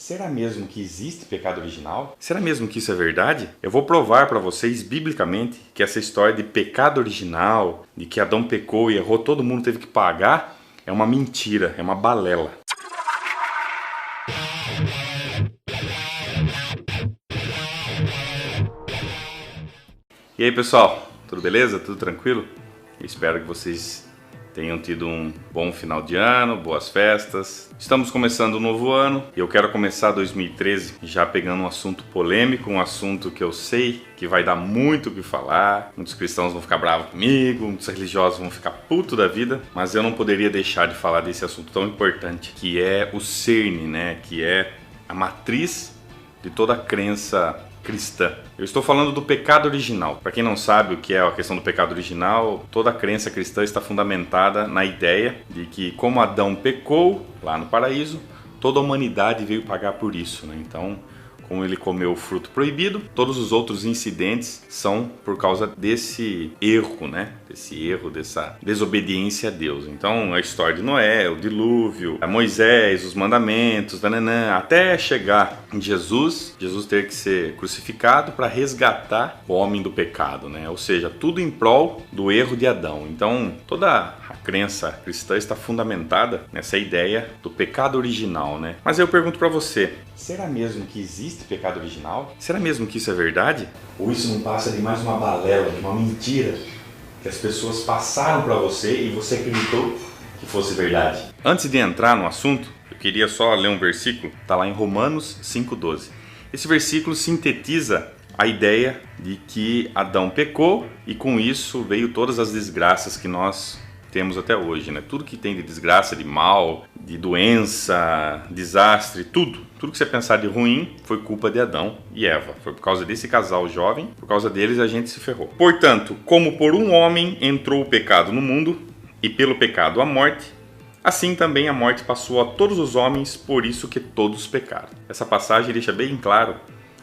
Será mesmo que existe pecado original? Será mesmo que isso é verdade? Eu vou provar para vocês biblicamente que essa história de pecado original, de que Adão pecou e errou, todo mundo teve que pagar, é uma mentira, é uma balela. E aí pessoal, tudo beleza? Tudo tranquilo? Eu espero que vocês tenham tido um bom final de ano, boas festas. Estamos começando um novo ano e eu quero começar 2013 já pegando um assunto polêmico, um assunto que eu sei que vai dar muito o que falar. Muitos cristãos vão ficar bravos comigo, muitos religiosos vão ficar putos da vida, mas eu não poderia deixar de falar desse assunto tão importante, que é o cerne, né? Que é a matriz de toda a crença cristã. Eu estou falando do pecado original. Para quem não sabe o que é a questão do pecado original, toda a crença cristã está fundamentada na ideia de que, como Adão pecou lá no paraíso, toda a humanidade veio pagar por isso, né? Então, como ele comeu o fruto proibido, todos os outros incidentes são por causa desse erro, né? Desse erro, dessa desobediência a Deus. Então, a história de Noé, o dilúvio, a Moisés, os mandamentos, até chegar em Jesus ter que ser crucificado para resgatar o homem do pecado, né? Ou seja, tudo em prol do erro de Adão. Então, toda a crença cristã está fundamentada nessa ideia do pecado original, né? Mas eu pergunto para você, será mesmo que existe pecado original? Será mesmo que isso é verdade? Ou isso não passa de mais uma balela, de uma mentira que as pessoas passaram para você e você acreditou que fosse verdade? Antes de entrar no assunto, eu queria só ler um versículo, está lá em Romanos 5,12. Esse versículo sintetiza a ideia de que Adão pecou e com isso veio todas as desgraças que nós temos até hoje, né? Tudo que tem de desgraça, de mal, de doença, desastre, tudo que você pensar de ruim foi culpa de Adão e Eva. Foi por causa desse casal jovem, por causa deles a gente se ferrou. Portanto, como por um homem entrou o pecado no mundo e pelo pecado a morte, assim também a morte passou a todos os homens, por isso que todos pecaram. Essa passagem deixa bem claro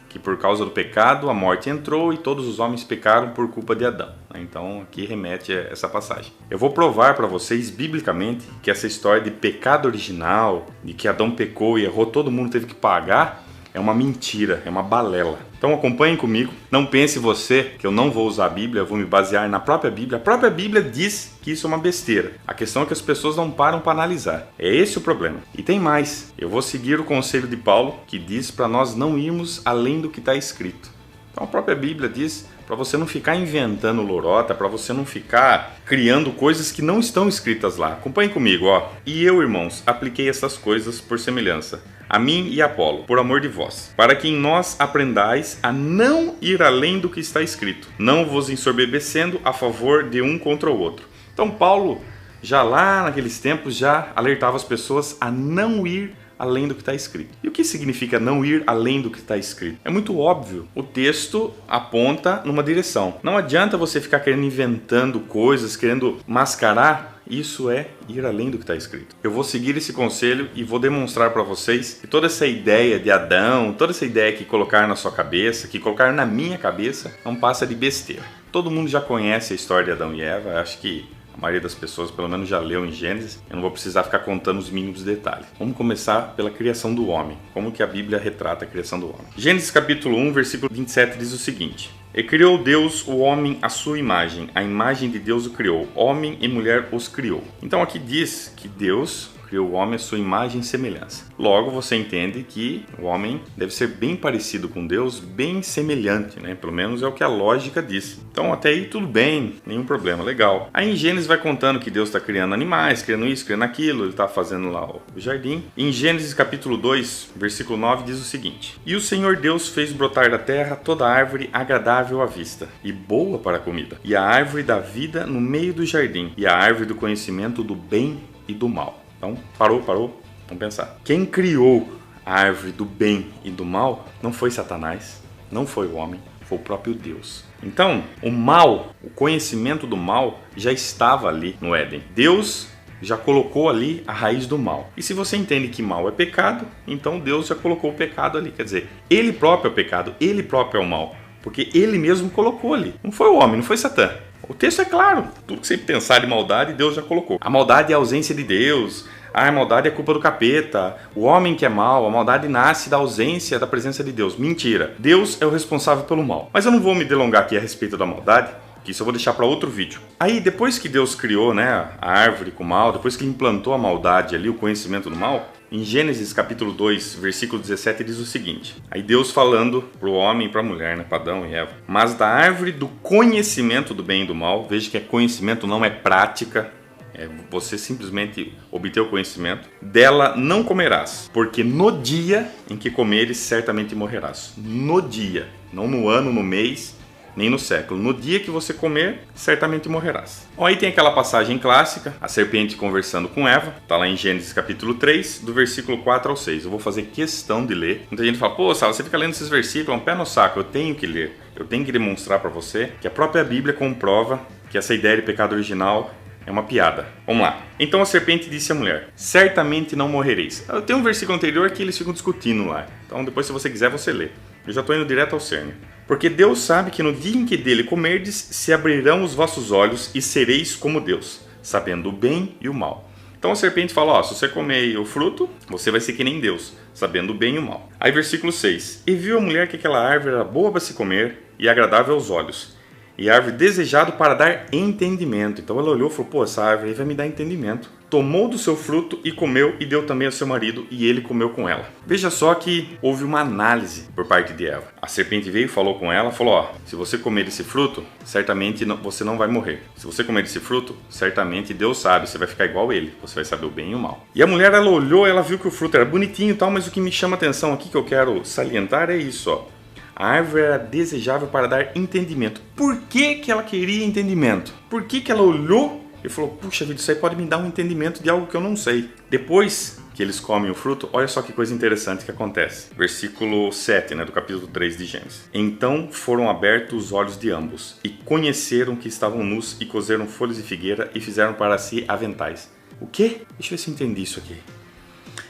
que por causa do pecado a morte entrou e todos os homens pecaram por culpa de Adão. Então aqui remete a essa passagem. Eu vou provar para vocês biblicamente que essa história de pecado original, de que Adão pecou e errou, todo mundo teve que pagar, é uma mentira, é uma balela. Então acompanhem comigo, não pense você que eu não vou usar a Bíblia, eu vou me basear na própria Bíblia. A própria Bíblia diz que isso é uma besteira. A questão é que as pessoas não param para analisar. É esse o problema. E tem mais, eu vou seguir o conselho de Paulo, que diz para nós não irmos além do que está escrito. Então a própria Bíblia diz para você não ficar inventando lorota, para você não ficar criando coisas que não estão escritas lá. Acompanhe comigo, ó. E eu, irmãos, apliquei essas coisas por semelhança, a mim e a Apolo, por amor de vós, para que em nós aprendais a não ir além do que está escrito, não vos ensoberbecendo a favor de um contra o outro. Então Paulo, já lá naqueles tempos, já alertava as pessoas a não ir além do que está escrito. E o que significa não ir além do que está escrito? É muito óbvio. O texto aponta numa direção. Não adianta você ficar querendo inventando coisas, querendo mascarar. Isso é ir além do que está escrito. Eu vou seguir esse conselho e vou demonstrar para vocês que toda essa ideia de Adão, toda essa ideia que colocaram na sua cabeça, que colocaram na minha cabeça, não passa de besteira. Todo mundo já conhece a história de Adão e Eva. Acho que a maioria das pessoas pelo menos já leu em Gênesis. Eu não vou precisar ficar contando os mínimos detalhes. Vamos começar pela criação do homem. Como que a Bíblia retrata a criação do homem. Gênesis capítulo 1, versículo 27 diz o seguinte: E criou Deus o homem à sua imagem, a imagem de Deus o criou, homem e mulher os criou. Então aqui diz que Deus criou o homem à sua imagem e semelhança. Logo você entende que o homem deve ser bem parecido com Deus, bem semelhante, né? Pelo menos é o que a lógica diz. Então até aí tudo bem, nenhum problema, legal. Aí em Gênesis vai contando que Deus está criando animais, criando isso, criando aquilo, ele está fazendo lá o jardim. Em Gênesis capítulo 2, versículo 9 diz o seguinte: E o Senhor Deus fez brotar da terra toda árvore agradável à vista e boa para a comida, e a árvore da vida no meio do jardim, e a árvore do conhecimento do bem e do mal. Então, parou, vamos pensar. Quem criou a árvore do bem e do mal não foi Satanás, não foi o homem, foi o próprio Deus. Então, o mal, o conhecimento do mal já estava ali no Éden. Deus já colocou ali a raiz do mal. E se você entende que mal é pecado, então Deus já colocou o pecado ali. Quer dizer, Ele próprio é o pecado, Ele próprio é o mal. Porque Ele mesmo colocou ali. Não foi o homem, não foi Satã. O texto é claro, tudo que você pensar de maldade, Deus já colocou. A maldade é a ausência de Deus, Ah, a maldade é culpa do capeta, o homem que é mau, a maldade nasce da ausência da presença de Deus. Mentira, Deus é o responsável pelo mal. Mas eu não vou me delongar aqui a respeito da maldade, que isso eu vou deixar para outro vídeo. Aí, depois que Deus criou, né, a árvore com o mal, depois que ele implantou a maldade ali, o conhecimento do mal, em Gênesis capítulo 2, versículo 17, diz o seguinte. Aí Deus falando para o homem e para a mulher, né, para Adão e Eva. Mas da árvore do conhecimento do bem e do mal, veja que é conhecimento, não é prática, é você simplesmente obter o conhecimento, dela não comerás, porque no dia em que comeres, certamente morrerás. No dia, não no ano, no mês, nem no século. No dia que você comer, certamente morrerás. Bom, aí tem aquela passagem clássica, a serpente conversando com Eva, tá lá em Gênesis capítulo 3, do versículo 4 ao 6. Eu vou fazer questão de ler. Muita gente fala, pô, Sala, você fica lendo esses versículos, é um pé no saco. Eu tenho que ler. Eu tenho que demonstrar para você que a própria Bíblia comprova que essa ideia de pecado original é uma piada. Vamos lá. Então a serpente disse à mulher, certamente não morrereis. Tem um versículo anterior que eles ficam discutindo lá. Então depois, se você quiser, você lê. Eu já estou indo direto ao cerne. Porque Deus sabe que no dia em que dele comerdes, se abrirão os vossos olhos e sereis como Deus, sabendo o bem e o mal. Então a serpente fala, ó, se você comer o fruto, você vai ser que nem Deus, sabendo o bem e o mal. Aí versículo 6. E viu a mulher que aquela árvore era boa para se comer e agradável aos olhos, e árvore desejado para dar entendimento. Então ela olhou e falou, pô, essa árvore aí vai me dar entendimento. Tomou do seu fruto e comeu e deu também ao seu marido e ele comeu com ela. Veja só que houve uma análise por parte de Eva. A serpente veio e falou com ela, falou, ó, se você comer esse fruto, certamente você não vai morrer. Se você comer esse fruto, certamente Deus sabe, você vai ficar igual ele, você vai saber o bem e o mal. E a mulher, ela olhou, ela viu que o fruto era bonitinho e tal, mas o que me chama a atenção aqui, que eu quero salientar, é isso, ó. A árvore era desejável para dar entendimento. Por que que ela queria entendimento? Por que que ela olhou e falou, puxa vida, isso aí pode me dar um entendimento de algo que eu não sei. Depois que eles comem o fruto, olha só que coisa interessante que acontece. Versículo 7, né, do capítulo 3 de Gênesis. Então foram abertos os olhos de ambos, e conheceram que estavam nus, e cozeram folhas de figueira, e fizeram para si aventais. O quê? Deixa eu ver se eu entendi isso aqui.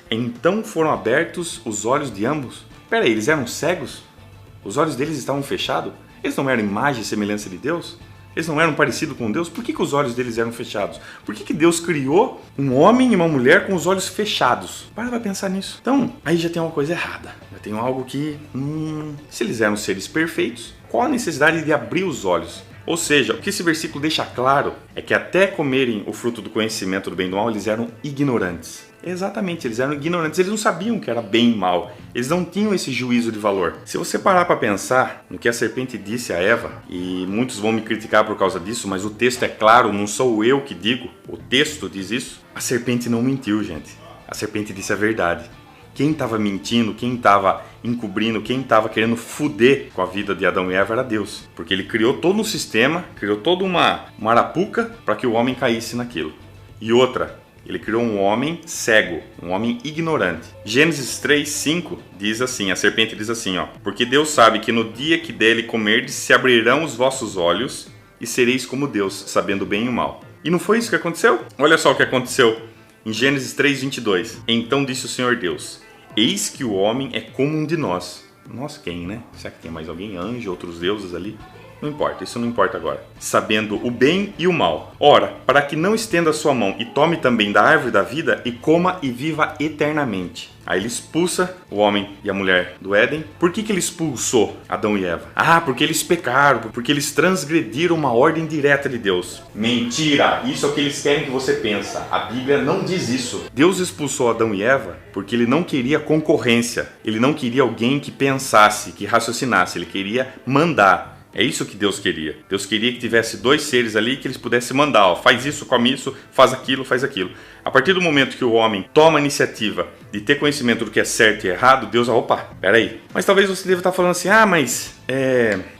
Então foram abertos os olhos de ambos? Peraí, eles eram cegos? Os olhos deles estavam fechados? Eles não eram imagem e semelhança de Deus? Eles não eram parecidos com Deus? Por que que os olhos deles eram fechados? Por que que Deus criou um homem e uma mulher com os olhos fechados? Para pensar nisso. Então, aí já tem uma coisa errada. Já tem algo que... se eles eram seres perfeitos, qual a necessidade de abrir os olhos? Ou seja, o que esse versículo deixa claro é que até comerem o fruto do conhecimento do bem e do mal, eles eram ignorantes. Exatamente, eles eram ignorantes, eles não sabiam que era bem e mal, eles não tinham esse juízo de valor. Se você parar para pensar no que a serpente disse a Eva, e muitos vão me criticar por causa disso, mas o texto é claro, não sou eu que digo, o texto diz isso. A serpente não mentiu, gente, a serpente disse a verdade. Quem estava mentindo, quem estava encobrindo, quem estava querendo foder com a vida de Adão e Eva era Deus. Porque ele criou todo um sistema, criou toda uma arapuca para que o homem caísse naquilo. E outra, ele criou um homem cego, um homem ignorante. Gênesis 3, 5 diz assim, a serpente diz assim, ó. Porque Deus sabe que no dia que dele comerdes se abrirão os vossos olhos e sereis como Deus, sabendo o bem e o mal. E não foi isso que aconteceu? Olha só o que aconteceu. Em Gênesis 3, 22. Então disse o Senhor Deus, eis que o homem é como um de nós. Nós quem, né? Será que tem mais alguém? Anjo, outros deuses ali? Não importa, isso não importa agora. Sabendo o bem e o mal. Ora, para que não estenda a sua mão e tome também da árvore da vida e coma e viva eternamente. Aí ele expulsa o homem e a mulher do Éden. Por que que ele expulsou Adão e Eva? Ah, porque eles pecaram, porque eles transgrediram uma ordem direta de Deus. Mentira! Isso é o que eles querem que você pensa. A Bíblia não diz isso. Deus expulsou Adão e Eva porque ele não queria concorrência. Ele não queria alguém que pensasse, que raciocinasse. Ele queria mandar. É isso que Deus queria. Deus queria que tivesse dois seres ali que eles pudessem mandar, ó, faz isso, come isso, faz aquilo, faz aquilo. A partir do momento que o homem toma a iniciativa de ter conhecimento do que é certo e errado, Deus, opa, peraí. Mas talvez você deva estar falando assim, mas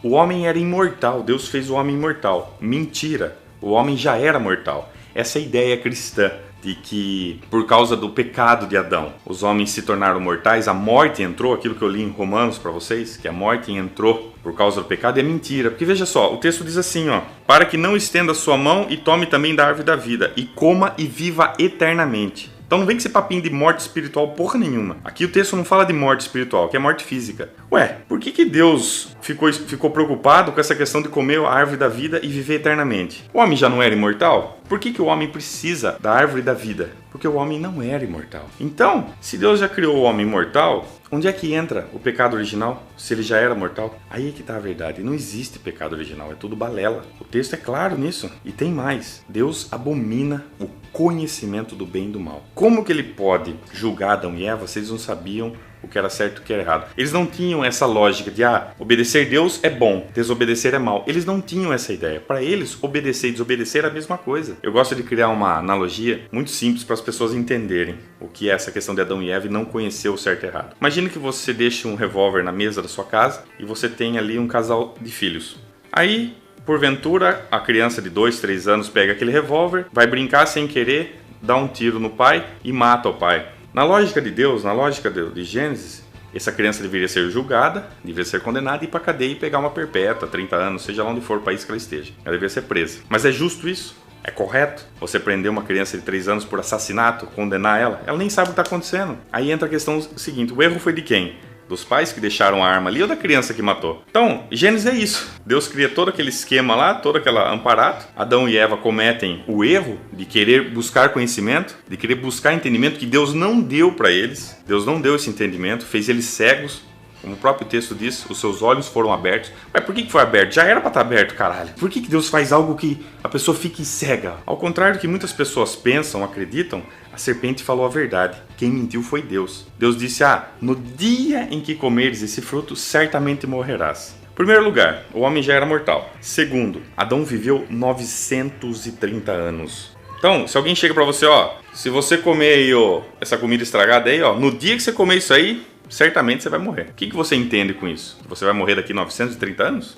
o homem era imortal, Deus fez o homem imortal. Mentira, o homem já era mortal. Essa é a ideia cristã de que por causa do pecado de Adão, os homens se tornaram mortais, a morte entrou, aquilo que eu li em Romanos para vocês, que a morte entrou por causa do pecado, é mentira. Porque veja só, o texto diz assim, ó, para que não estenda a sua mão e tome também da árvore da vida, e coma e viva eternamente. Então não vem com esse papinho de morte espiritual porra nenhuma. Aqui o texto não fala de morte espiritual, que é morte física. Ué, por que Deus ficou preocupado com essa questão de comer a árvore da vida e viver eternamente? O homem já não era imortal? Por que o homem precisa da árvore da vida? Porque o homem não era imortal. Então, se Deus já criou o homem imortal, onde é que entra o pecado original, se ele já era mortal? Aí é que está a verdade. Não existe pecado original, é tudo balela. O texto é claro nisso. E tem mais. Deus abomina o conhecimento do bem e do mal. Como que ele pode julgar Adão e Eva se eles não sabiam o que era certo e o que era errado? Eles não tinham essa lógica de, obedecer Deus é bom, desobedecer é mal. Eles não tinham essa ideia. Para eles, obedecer e desobedecer era a mesma coisa. Eu gosto de criar uma analogia muito simples para as pessoas entenderem o que é essa questão de Adão e Eva e não conhecer o certo e errado. Imagine que você deixe um revólver na mesa da sua casa e você tem ali um casal de filhos. Aí, porventura, a criança de 2, 3 anos pega aquele revólver, vai brincar sem querer, dá um tiro no pai e mata o pai. Na lógica de Deus, na lógica de Gênesis, essa criança deveria ser julgada, deveria ser condenada e ir para a cadeia e pegar uma perpétua, 30 anos, seja lá onde for o país que ela esteja. Ela deveria ser presa. Mas é justo isso? É correto você prender uma criança de 3 anos por assassinato, condenar ela? Ela nem sabe o que está acontecendo. Aí entra a questão seguinte, o erro foi de quem? Dos pais que deixaram a arma ali ou da criança que matou? Então, Gênesis é isso. Deus cria todo aquele esquema lá, todo aquele amparato. Adão e Eva cometem o erro de querer buscar conhecimento, de querer buscar entendimento que Deus não deu para eles. Deus não deu esse entendimento, fez eles cegos. Como o próprio texto diz, os seus olhos foram abertos. Mas por que foi aberto? Já era para estar aberto, caralho. Por que Deus faz algo que a pessoa fique cega? Ao contrário do que muitas pessoas pensam, acreditam, a serpente falou a verdade. Quem mentiu foi Deus. Deus disse, no dia em que comeres esse fruto, certamente morrerás. Primeiro lugar, o homem já era mortal. Segundo, Adão viveu 930 anos. Então, se alguém chega para você, se você comer aí, essa comida estragada aí, no dia que você comer isso aí, certamente você vai morrer. O que você entende com isso? Você vai morrer daqui 930 anos?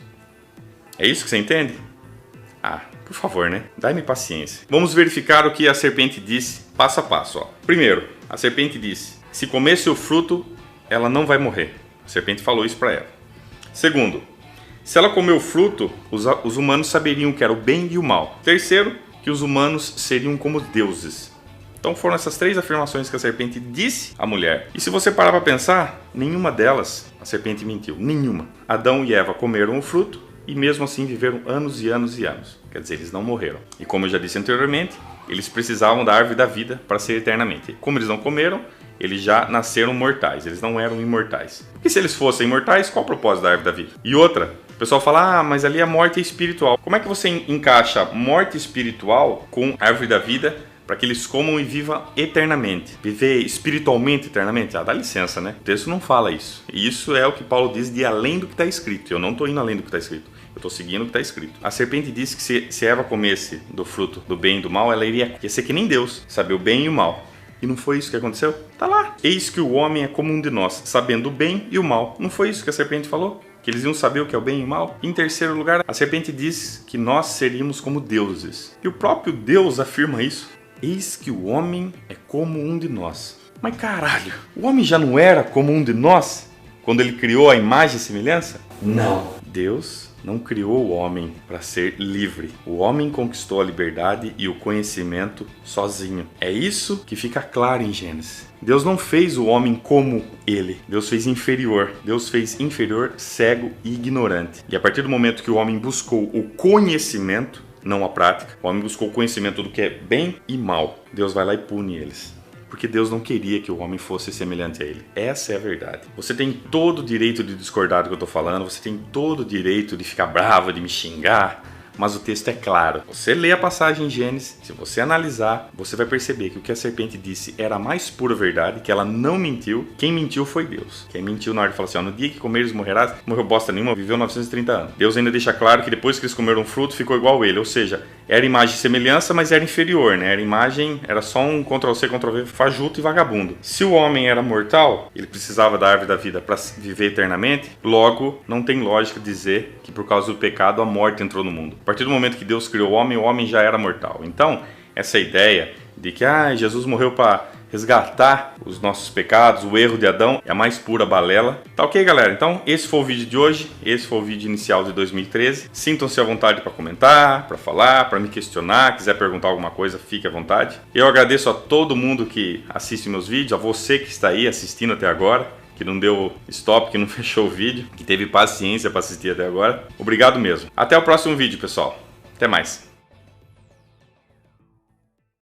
É isso que você entende? Por favor, né? Dá-me paciência. Vamos verificar o que a serpente disse passo a passo. Primeiro, a serpente disse, se comesse o fruto, ela não vai morrer. A serpente falou isso para ela. Segundo, se ela comer o fruto, os humanos saberiam o que era o bem e o mal. Terceiro, que os humanos seriam como deuses. Então foram essas 3 afirmações que a serpente disse à mulher. E se você parar para pensar, nenhuma delas a serpente mentiu. Nenhuma. Adão e Eva comeram o fruto e mesmo assim viveram anos e anos e anos. Quer dizer, eles não morreram. E como eu já disse anteriormente, eles precisavam da árvore da vida para ser eternamente. Como eles não comeram, eles já nasceram mortais. Eles não eram imortais. E se eles fossem imortais, qual o propósito da árvore da vida? E outra, o pessoal fala, mas ali a morte é espiritual. Como é que você encaixa morte espiritual com a árvore da vida para que eles comam e vivam eternamente? Viver espiritualmente eternamente? Dá licença, né? O texto não fala isso. E isso é o que Paulo diz de além do que está escrito. Eu não estou indo além do que está escrito. Eu estou seguindo o que está escrito. A serpente disse que se Eva comesse do fruto do bem e do mal, ela iria ser que nem Deus, saber o bem e o mal. E não foi isso que aconteceu? Tá lá. Eis que o homem é como um de nós, sabendo o bem e o mal. Não foi isso que a serpente falou? Que eles iam saber o que é o bem e o mal? Em terceiro lugar, a serpente diz que nós seríamos como deuses. E o próprio Deus afirma isso. Eis que o homem é como um de nós. Mas caralho, o homem já não era como um de nós quando ele criou a imagem e semelhança? Não. Deus não criou o homem para ser livre. O homem conquistou a liberdade e o conhecimento sozinho. É isso que fica claro em Gênesis. Deus não fez o homem como ele. Deus fez inferior. Deus fez inferior, cego e ignorante. E a partir do momento que o homem buscou o conhecimento, não a prática, o homem buscou o conhecimento do que é bem e mal, Deus vai lá e pune eles. Porque Deus não queria que o homem fosse semelhante a ele. Essa é a verdade. Você tem todo o direito de discordar do que eu estou falando, você tem todo o direito de ficar bravo, de me xingar, mas o texto é claro. Você lê a passagem em Gênesis, se você analisar, você vai perceber que o que a serpente disse era a mais pura verdade, que ela não mentiu. Quem mentiu foi Deus. Quem mentiu na hora de falar assim, no dia que comeres morrerás, morreu bosta nenhuma, viveu 930 anos. Deus ainda deixa claro que depois que eles comeram um fruto, ficou igual ele, ou seja, era imagem e semelhança, mas era inferior, né? Era imagem, era só um Ctrl-C, Ctrl-V, fajuto e vagabundo. Se o homem era mortal, ele precisava da árvore da vida para viver eternamente, logo, não tem lógica dizer que por causa do pecado a morte entrou no mundo. A partir do momento que Deus criou o homem já era mortal. Então, essa ideia de que Jesus morreu para resgatar os nossos pecados, o erro de Adão, é a mais pura balela. Tá ok, galera? Então, esse foi o vídeo de hoje. Esse foi o vídeo inicial de 2013. Sintam-se à vontade para comentar, para falar, para me questionar. Quiser perguntar alguma coisa, fique à vontade. Eu agradeço a todo mundo que assiste meus vídeos, a você que está aí assistindo até agora, que que não deu stop, que não fechou o vídeo, que teve paciência para assistir até agora. Obrigado mesmo. Até o próximo vídeo, pessoal. Até mais.